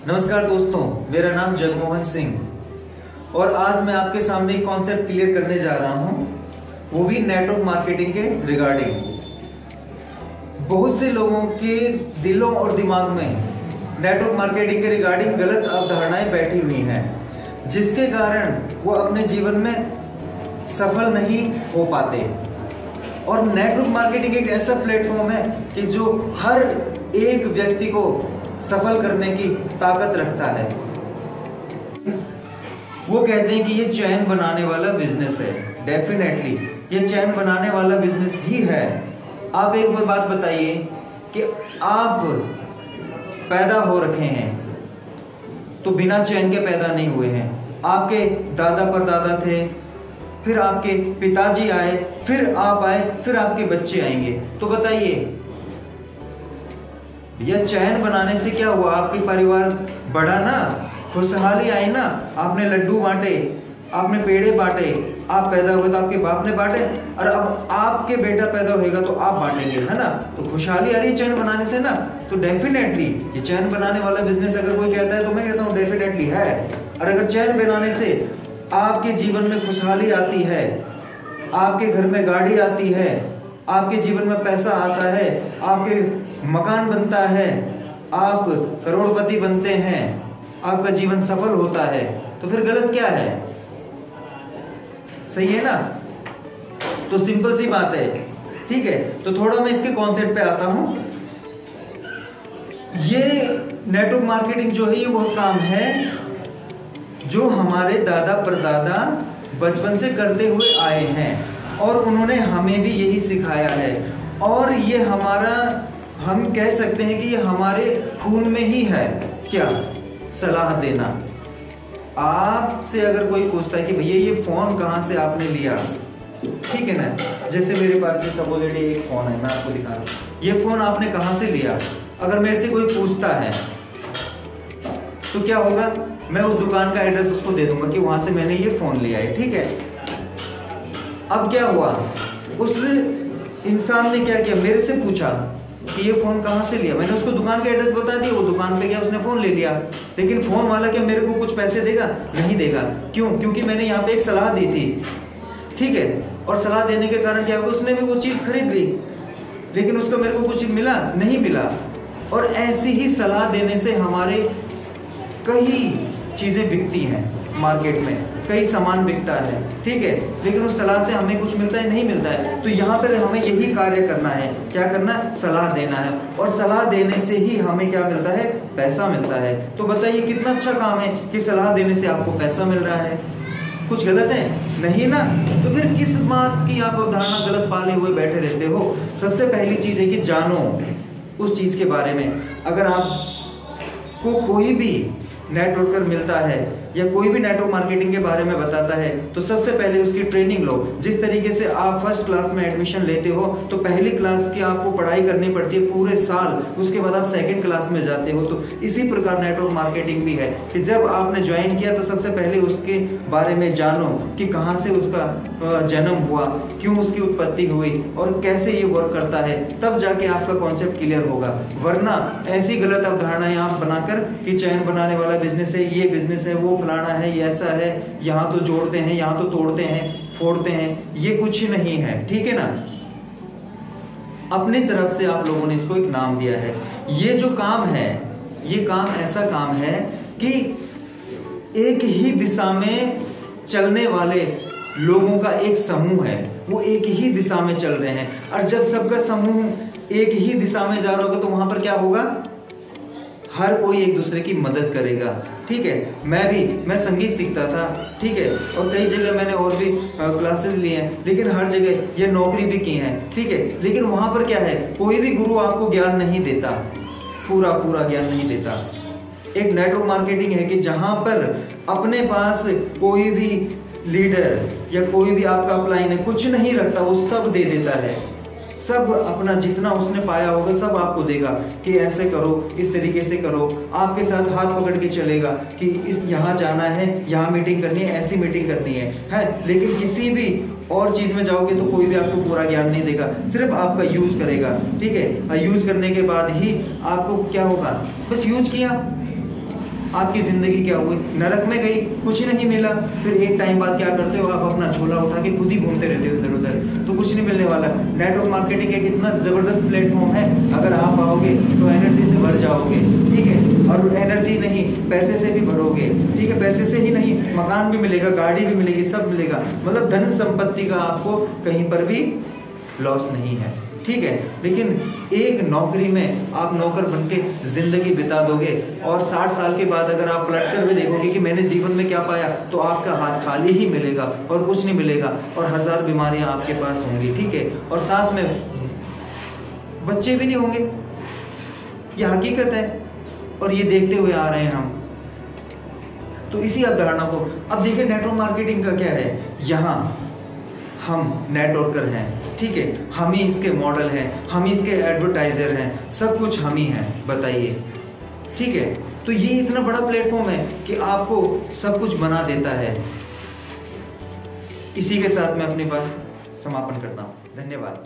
नमस्कार दोस्तों, मेरा नाम जगमोहन सिंह और आज मैं आपके सामने एक कॉन्सेप्ट क्लियर करने जा रहा हूं, वो भी नेटवर्क मार्केटिंग के रिगार्डिंग। बहुत से लोगों के दिलों और दिमाग में नेटवर्क मार्केटिंग के रिगार्डिंग गलत अवधारणाएं बैठी हुई हैं, जिसके कारण वो अपने जीवन में सफल नहीं हो पाते। और नेटवर्क मार्केटिंग एक ऐसा प्लेटफॉर्म है कि जो हर एक व्यक्ति को सफल करने की ताकत रखता है। वो कहते हैं कि ये चैन बनाने वाला बिजनेस है। डेफिनेटली ये चैन बनाने वाला बिजनेस ही है। आप एक बात बताइए कि आप पैदा हो रखे हैं तो बिना चैन के पैदा नहीं हुए हैं। आपके दादा परदादा थे, फिर आपके पिताजी आए, फिर आप आए, फिर आपके बच्चे आएंगे। तो बताइए, यह चैन बनाने से क्या हुआ? आपके परिवार बढ़ा ना, खुशहाली आई ना। आपने लड्डू बांटे, आपने पेड़े बांटे, आप पैदा हुए तो आपके बाप ने बांटे, और अब आपके बेटा पैदा होएगा तो आप बांटेंगे, है ना। तो खुशहाली आ रही है चैन बनाने से ना। तो डेफिनेटली ये चैन बनाने वाला बिजनेस अगर कोई कहता है तो मैं कहता हूँ डेफिनेटली है। और अगर चैन बनाने से आपके जीवन में खुशहाली आती है, आपके घर में गाड़ी आती है, आपके जीवन में पैसा आता है, आपके मकान बनता है, आप करोड़पति बनते हैं, आपका जीवन सफल होता है, तो फिर गलत क्या है? सही है ना। तो सिंपल सी बात है, ठीक है। तो थोड़ा मैं इसके कॉन्सेप्ट पे आता हूं। ये नेटवर्क मार्केटिंग जो है ये वह काम है जो हमारे दादा परदादा बचपन से करते हुए आए हैं और उन्होंने हमें भी यही सिखाया है। और ये हमारा, हम कह सकते हैं कि ये हमारे खून में ही है। क्या? सलाह देना। आपसे अगर कोई पूछता है कि भैया ये फोन कहाँ से आपने लिया, ठीक है ना। जैसे मेरे पास से सपोजिटली एक फोन है, मैं आपको दिखा रहा हूं। ये फोन आपने कहाँ से लिया? अगर मेरे से कोई पूछता है तो क्या होगा? मैं उस दुकान का एड्रेस उसको दे दूंगा कि वहां से मैंने ये फोन लिया है, ठीक है। अब क्या हुआ? उस इंसान ने क्या किया? मेरे से पूछा कि ये फोन कहाँ से लिया। मैंने उसको दुकान का एड्रेस बता दिया, वो दुकान पे गया, उसने फोन ले लिया। लेकिन फोन वाला क्या मेरे को कुछ पैसे देगा? नहीं देगा। क्यों? क्योंकि मैंने यहाँ पे एक सलाह दी थी, ठीक है। और सलाह देने के कारण क्या हुआ? उसने भी वो चीज खरीद ली, लेकिन उसको मेरे को कुछ मिला? नहीं मिला। और ऐसी ही सलाह देने से हमारे कई चीजें बिकती हैं मार्केट में, कई सामान बिकता है, ठीक है। लेकिन उस सलाह से हमें कुछ मिलता है? नहीं मिलता है। तो यहाँ पर हमें यही कार्य करना है। क्या करना? सलाह देना है। और सलाह देने से ही हमें क्या मिलता है? पैसा मिलता है। तो बताइए कितना अच्छा काम है कि सलाह देने से आपको पैसा मिल रहा है। कुछ गलत है? नहीं ना। तो फिर किस बात की आप अवधारणा गलत पाले हुए बैठे रहते हो? सबसे पहली चीज है कि जानो उस चीज के बारे में। अगर आपको कोई भी नेटवर्कर मिलता है या कोई भी नेटवर्क मार्केटिंग के बारे में बताता है तो सबसे पहले उसकी ट्रेनिंग लो। जिस तरीके से आप फर्स्ट क्लास में एडमिशन लेते हो तो पहली क्लास की आपको पढ़ाई करनी पड़ती है पूरे साल, उसके बाद आप सेकंड क्लास में जाते हो। तो इसी प्रकार नेटवर्क मार्केटिंग भी है कि जब आपने ज्वाइन किया तो सबसे पहले उसके बारे में जानो कि कहाँ से उसका जन्म हुआ, क्यों उसकी उत्पत्ति हुई और कैसे ये वर्क करता है, तब जाके आपका कॉन्सेप्ट क्लियर होगा। वरना ऐसी गलत अवधारणाएं आप बनाकर कि चैन बनाने वाला बिजनेस है, ये बिजनेस है, वो फलाना है, ये ऐसा है, यहाँ तो जोड़ते हैं, यहाँ तो तोड़ते हैं, फोड़ते हैं, ये कुछ नहीं है, ठीक है ना। अपनी तरफ से आप लोगों ने इसको एक नाम दिया है। ये जो काम है, ये काम ऐसा काम है कि एक ही दिशा में चलने वाले लोगों का एक समूह है, वो एक ही दिशा में चल रहे हैं। और जब सबका समूह एक ही दिशा में जा रहा होगा तो वहां पर क्या होगा? हर कोई एक दूसरे की मदद करेगा, ठीक है। मैं संगीत सीखता था, ठीक है, और कई जगह मैंने और भी क्लासेस लिए हैं, लेकिन हर जगह ये नौकरी भी की है, ठीक है। लेकिन वहां पर क्या है? कोई भी गुरु आपको ज्ञान नहीं देता, पूरा ज्ञान नहीं देता। एक नेटवर्क मार्केटिंग है कि जहां पर अपने पास कोई भी लीडर या कोई भी आपका अपलाइन है कुछ नहीं रखता, वो सब दे देता है। सब अपना जितना उसने पाया होगा सब आपको देगा कि ऐसे करो, इस तरीके से करो। आपके साथ हाथ पकड़ के चलेगा कि इस यहाँ जाना है, यहाँ मीटिंग करनी है, ऐसी मीटिंग करनी है। लेकिन किसी भी और चीज में जाओगे तो कोई भी आपको पूरा ज्ञान नहीं देगा, सिर्फ आपका यूज करेगा, ठीक है। यूज करने के बाद ही आपको क्या होगा, बस यूज किया, आपकी ज़िंदगी क्या हुई, नरक में गई, कुछ नहीं मिला। फिर एक टाइम बाद क्या करते हो आप, अपना झोला उठा के खुद ही घूमते रहते हो इधर उधर, तो कुछ नहीं मिलने वाला। नेटवर्क मार्केटिंग एक इतना ज़बरदस्त प्लेटफॉर्म है, अगर आप आओगे तो एनर्जी से भर जाओगे, ठीक है। और एनर्जी नहीं, पैसे से भी भरोगे, ठीक है। पैसे से ही नहीं, मकान भी मिलेगा, गाड़ी भी मिलेगी, सब मिलेगा। मतलब धन संपत्ति का आपको कहीं पर भी लॉस नहीं है, ठीक है। लेकिन एक नौकरी में आप नौकर बन के जिंदगी बिता दोगे और 60 साल के बाद अगर आप पलट कर भी देखोगे कि मैंने जीवन में क्या पाया, तो आपका हाथ खाली ही मिलेगा और कुछ नहीं मिलेगा, और 1000 बीमारियां आपके पास होंगी, ठीक है। और साथ में बच्चे भी नहीं होंगे, ये हकीकत है और ये देखते हुए आ रहे हैं हम। तो इसी अवधारणा को अब देखिए, नेटवर्क मार्केटिंग का क्या है, यहाँ हम नेटवर्कर हैं, ठीक है, हम ही इसके मॉडल हैं, हम ही इसके एडवर्टाइजर हैं, सब कुछ हम ही हैं, बताइए, ठीक है। तो ये इतना बड़ा प्लेटफॉर्म है कि आपको सब कुछ बना देता है। इसी के साथ मैं अपनी बात समापन करता हूँ। धन्यवाद।